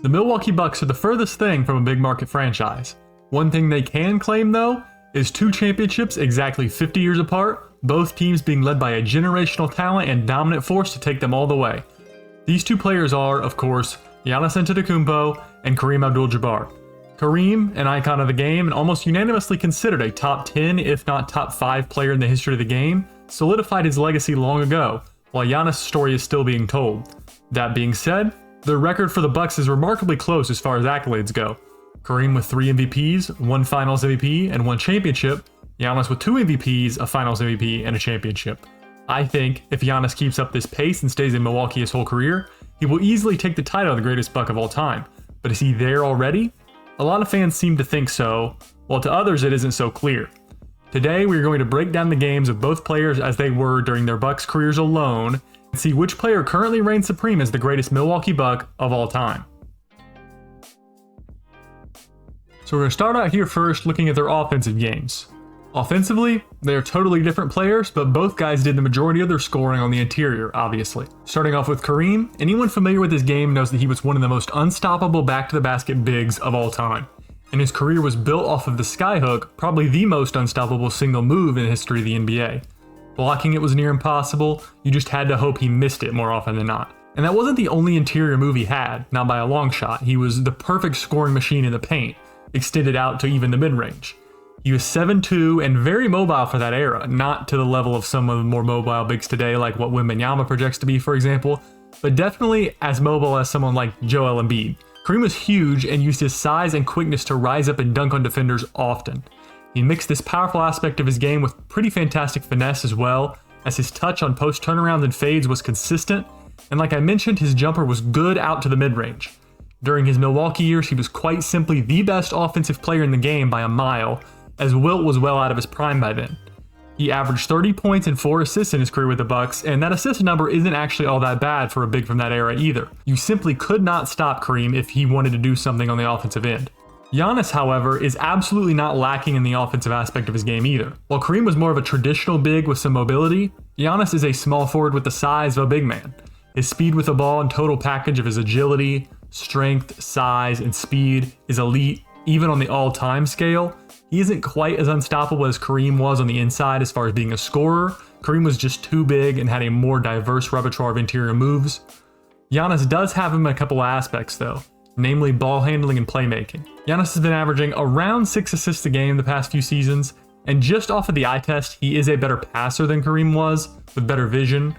The Milwaukee Bucks are the furthest thing from a big market franchise. One thing they can claim though is 2 championships exactly 50 years apart, both teams being led by a generational talent and dominant force to take them all the way. These 2 players are, of course, Giannis Antetokounmpo and Kareem Abdul Jabbar. Kareem, an icon of the game and almost unanimously considered a top 10 if not top 5 player in the history of the game, solidified his legacy long ago, while Giannis' story is still being told. That being said, the record for the Bucks is remarkably close as far as accolades go. Kareem with 3 MVPs, 1 Finals MVP, and 1 championship. Giannis with 2 MVPs, a Finals MVP, and a championship. I think if Giannis keeps up this pace and stays in Milwaukee his whole career, he will easily take the title of the greatest Buck of all time. But is he there already? A lot of fans seem to think so, while to others it isn't so clear. Today we are going to break down the games of both players as they were during their Bucks careers alone, and see which player currently reigns supreme as the greatest Milwaukee Buck of all time. So we're going to start out here first looking at their offensive games. Offensively, they are totally different players, but both guys did the majority of their scoring on the interior, obviously. Starting off with Kareem, anyone familiar with his game knows that he was one of the most unstoppable back-to-the-basket bigs of all time. And his career was built off of the skyhook, probably the most unstoppable single move in the history of the NBA. Blocking it was near impossible, you just had to hope he missed it more often than not. And that wasn't the only interior move he had, not by a long shot. He was the perfect scoring machine in the paint, extended out to even the mid-range. He was 7'2" and very mobile for that era, not to the level of some of the more mobile bigs today like what Wembanyama projects to be, for example, but definitely as mobile as someone like Joel Embiid. Kareem was huge and used his size and quickness to rise up and dunk on defenders often. He mixed this powerful aspect of his game with pretty fantastic finesse as well, as his touch on post turnarounds and fades was consistent, and like I mentioned, his jumper was good out to the mid-range. During his Milwaukee years, he was quite simply the best offensive player in the game by a mile, as Wilt was well out of his prime by then. He averaged 30 points and 4 assists in his career with the Bucks, and that assist number isn't actually all that bad for a big from that era either. You simply could not stop Kareem if he wanted to do something on the offensive end. Giannis, however, is absolutely not lacking in the offensive aspect of his game either. While Kareem was more of a traditional big with some mobility, Giannis is a small forward with the size of a big man. His speed with the ball and total package of his agility, strength, size, and speed is elite, even on the all-time scale. He isn't quite as unstoppable as Kareem was on the inside as far as being a scorer. Kareem was just too big and had a more diverse repertoire of interior moves. Giannis does have him in a couple of aspects though, namely ball handling and playmaking. Giannis has been averaging around 6 assists a game the past few seasons, and just off of the eye test, he is a better passer than Kareem was, with better vision.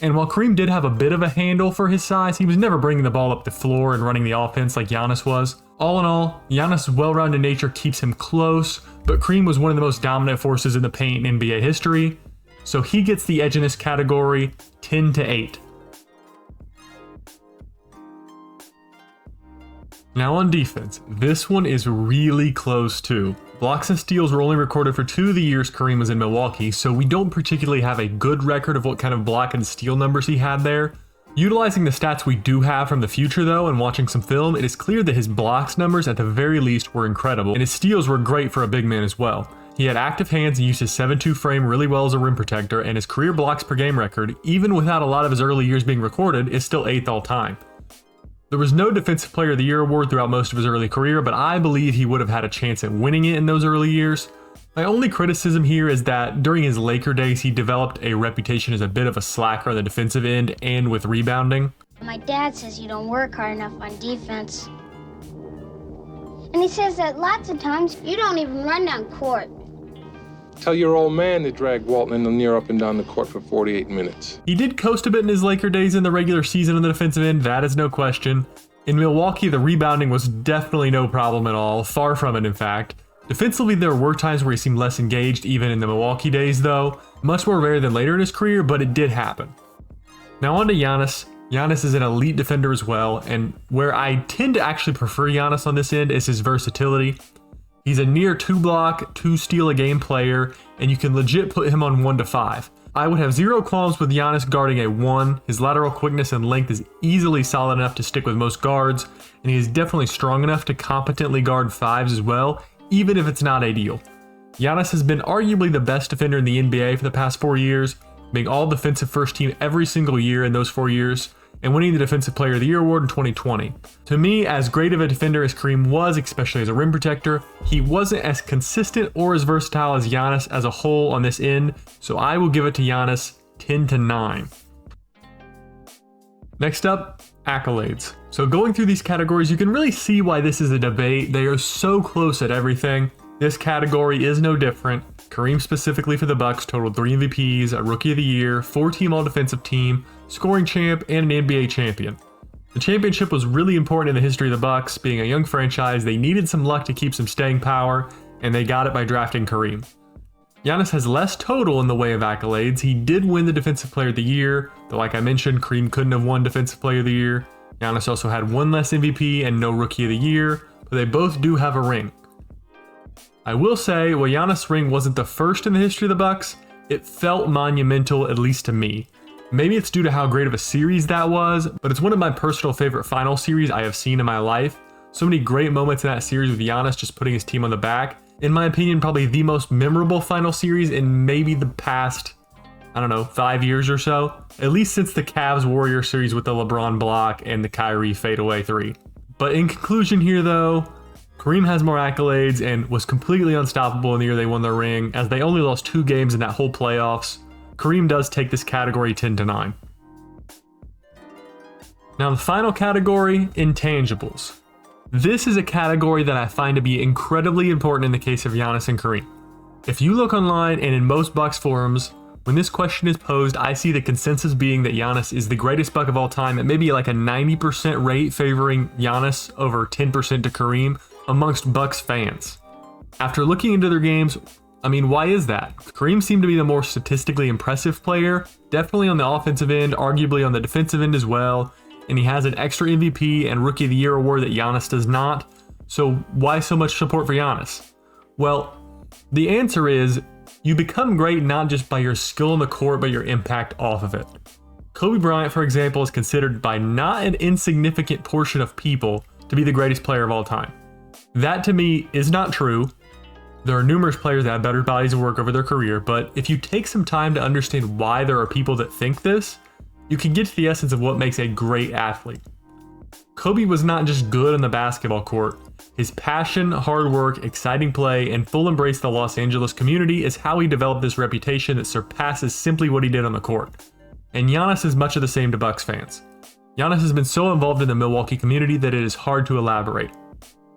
And while Kareem did have a bit of a handle for his size, he was never bringing the ball up the floor and running the offense like Giannis was. All in all, Giannis' well-rounded nature keeps him close, but Kareem was one of the most dominant forces in the paint in NBA history, so he gets the edge in this category 10-8. Now on defense, this one is really close too. Blocks and steals were only recorded for 2 of the years Kareem was in Milwaukee, so we don't particularly have a good record of what kind of block and steal numbers he had there. Utilizing the stats we do have from the future though, and watching some film, it is clear that his blocks numbers at the very least were incredible, and his steals were great for a big man as well. He had active hands and used his 7'2" frame really well as a rim protector, and his career blocks per game record, even without a lot of his early years being recorded, is still 8th all time. There was no Defensive Player of the Year award throughout most of his early career, but I believe he would have had a chance at winning it in those early years. My only criticism here is that during his Laker days, he developed a reputation as a bit of a slacker on the defensive end and with rebounding. My dad says you don't work hard enough on defense. And he says that lots of times you don't even run down court. Tell your old man to drag Walton and Lanier up and down the court for 48 minutes. He did coast a bit in his Laker days in the regular season on the defensive end, that is no question. In Milwaukee, the rebounding was definitely no problem at all, far from it in fact. Defensively, there were times where he seemed less engaged even in the Milwaukee days though, much more rare than later in his career, but it did happen. Now on to Giannis. Giannis is an elite defender as well, and where I tend to actually prefer Giannis on this end is his versatility. He's a near 2-block, 2-steal-a-game player, and you can legit put him on 1 to 5. I would have zero qualms with Giannis guarding a 1. His lateral quickness and length is easily solid enough to stick with most guards, and he is definitely strong enough to competently guard 5s as well, even if it's not ideal. Giannis has been arguably the best defender in the NBA for the past 4 years, being all defensive first team every single year in those 4 years, and winning the Defensive Player of the Year award in 2020. To me, as great of a defender as Kareem was, especially as a rim protector, he wasn't as consistent or as versatile as Giannis as a whole on this end, so I will give it to Giannis 10-9. Next up, accolades. So going through these categories, you can really see why this is a debate. They are so close at everything. This category is no different. Kareem specifically for the Bucks totaled 3 MVPs, a Rookie of the Year, 4-team All-Defensive Team, scoring champ, and an NBA champion. The championship was really important in the history of the Bucks. Being a young franchise, they needed some luck to keep some staying power, and they got it by drafting Kareem. Giannis has less total in the way of accolades. He did win the Defensive Player of the Year, though like I mentioned, Kareem couldn't have won Defensive Player of the Year. Giannis also had 1 less MVP and no Rookie of the Year, but they both do have a ring. I will say, while Giannis' ring wasn't the first in the history of the Bucks, it felt monumental, at least to me. Maybe it's due to how great of a series that was, but it's one of my personal favorite final series I have seen in my life. So many great moments in that series with Giannis just putting his team on the back. In my opinion, probably the most memorable final series in maybe the past, 5 years or so. At least since the Cavs-Warriors series with the LeBron block and the Kyrie fadeaway 3. But in conclusion here though, Kareem has more accolades and was completely unstoppable in the year they won their ring, as they only lost 2 games in that whole playoffs. Kareem does take this category 10-9. Now the final category, intangibles. This is a category that I find to be incredibly important in the case of Giannis and Kareem. If you look online and in most Bucks forums, when this question is posed, I see the consensus being that Giannis is the greatest Buck of all time at maybe like a 90% rate favoring Giannis over 10% to Kareem amongst Bucks fans. After looking into their games, why is that? Kareem seemed to be the more statistically impressive player, definitely on the offensive end, arguably on the defensive end as well, and he has an extra MVP and Rookie of the Year award that Giannis does not, so why so much support for Giannis? Well, the answer is, you become great not just by your skill on the court, but your impact off of it. Kobe Bryant, for example, is considered by not an insignificant portion of people to be the greatest player of all time. That to me is not true. There are numerous players that have better bodies of work over their career, but if you take some time to understand why there are people that think this, you can get to the essence of what makes a great athlete. Kobe was not just good on the basketball court. His passion, hard work, exciting play, and full embrace of the Los Angeles community is how he developed this reputation that surpasses simply what he did on the court. And Giannis is much of the same to Bucks fans. Giannis has been so involved in the Milwaukee community that it is hard to elaborate.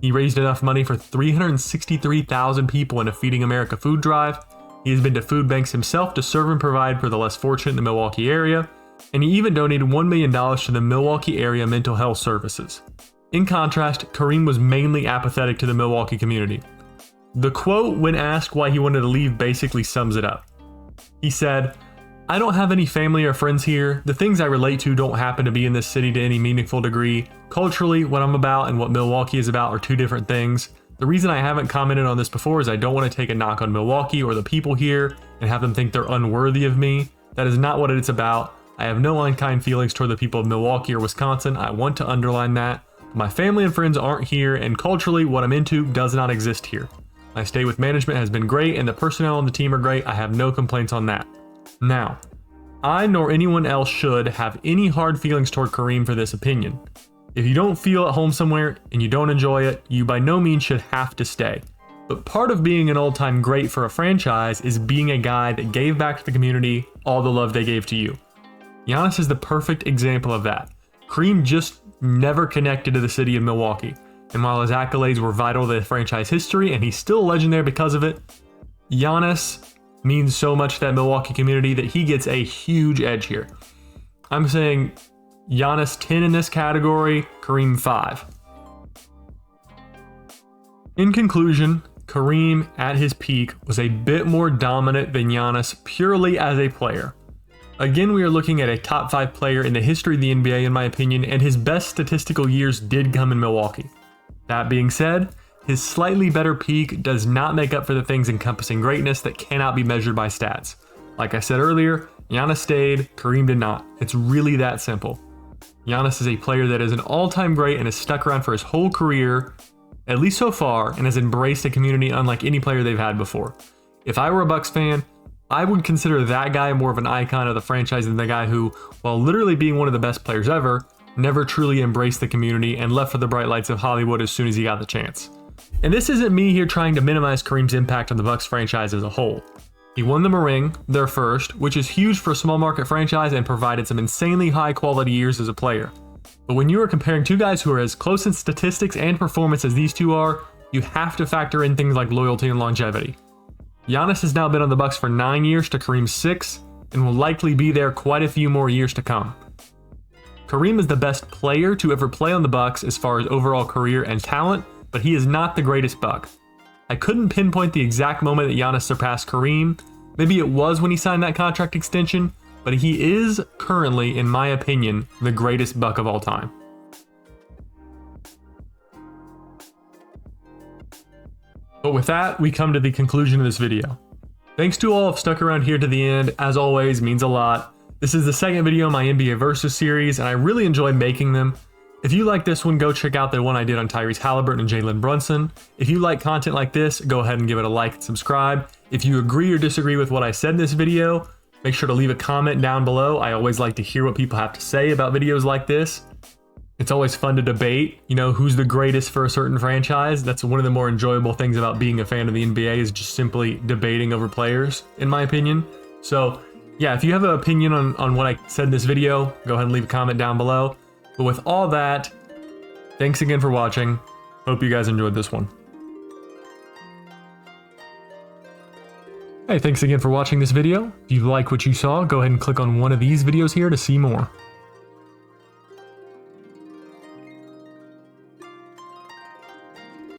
He raised enough money for 363,000 people in a Feeding America food drive. He has been to food banks himself to serve and provide for the less fortunate in the Milwaukee area. And he even donated $1 million to the Milwaukee area mental health services. In contrast, Kareem was mainly apathetic to the Milwaukee community. The quote when asked why he wanted to leave basically sums it up. He said, "I don't have any family or friends here. The things I relate to don't happen to be in this city to any meaningful degree. Culturally, what I'm about and what Milwaukee is about are 2 different things. The reason I haven't commented on this before is I don't want to take a knock on Milwaukee or the people here and have them think they're unworthy of me. That is not what it's about. I have no unkind feelings toward the people of Milwaukee or Wisconsin. I want to underline that. My family and friends aren't here, and culturally, what I'm into does not exist here. My stay with management has been great, and the personnel on the team are great. I have no complaints on that." Now, I nor anyone else should have any hard feelings toward Kareem for this opinion. If you don't feel at home somewhere and you don't enjoy it, you by no means should have to stay. But part of being an all-time great for a franchise is being a guy that gave back to the community all the love they gave to you. Giannis is the perfect example of that. Kareem just never connected to the city of Milwaukee, and while his accolades were vital to the franchise history and he's still a legend there because of it, Giannis means so much to that Milwaukee community that he gets a huge edge here. I'm saying Giannis 10 in this category, Kareem 5. In conclusion, Kareem at his peak was a bit more dominant than Giannis purely as a player. Again, we are looking at a top 5 player in the history of the NBA in my opinion, and his best statistical years did come in Milwaukee. That being said, his slightly better peak does not make up for the things encompassing greatness that cannot be measured by stats. Like I said earlier, Giannis stayed, Kareem did not. It's really that simple. Giannis is a player that is an all-time great and has stuck around for his whole career, at least so far, and has embraced a community unlike any player they've had before. If I were a Bucks fan, I would consider that guy more of an icon of the franchise than the guy who, while literally being one of the best players ever, never truly embraced the community and left for the bright lights of Hollywood as soon as he got the chance. And this isn't me here trying to minimize Kareem's impact on the Bucks franchise as a whole. He won them a ring, their first, which is huge for a small market franchise and provided some insanely high quality years as a player. But when you are comparing two guys who are as close in statistics and performance as these two are, you have to factor in things like loyalty and longevity. Giannis has now been on the Bucks for 9 years to Kareem's 6, and will likely be there quite a few more years to come. Kareem is the best player to ever play on the Bucks as far as overall career and talent, but he is not the greatest Buck. I couldn't pinpoint the exact moment that Giannis surpassed Kareem. Maybe it was when he signed that contract extension, but he is currently, in my opinion, the greatest Buck of all time. But with that, we come to the conclusion of this video. Thanks to all who have stuck around here to the end. As always, means a lot. This is the second video in my NBA Versus series, and I really enjoy making them. If you like this one, go check out the one I did on Tyrese Halliburton and Jalen Brunson. If you like content like this, go ahead and give it a like and subscribe. If you agree or disagree with what I said in this video, make sure to leave a comment down below. I always like to hear what people have to say about videos like this. It's always fun to debate, who's the greatest for a certain franchise. That's one of the more enjoyable things about being a fan of the NBA, is just simply debating over players, in my opinion. So yeah, if you have an opinion on what I said in this video, go ahead and leave a comment down below. But with all that, thanks again for watching. Hope you guys enjoyed this one. Hey, thanks again for watching this video. If you like what you saw, go ahead and click on one of these videos here to see more.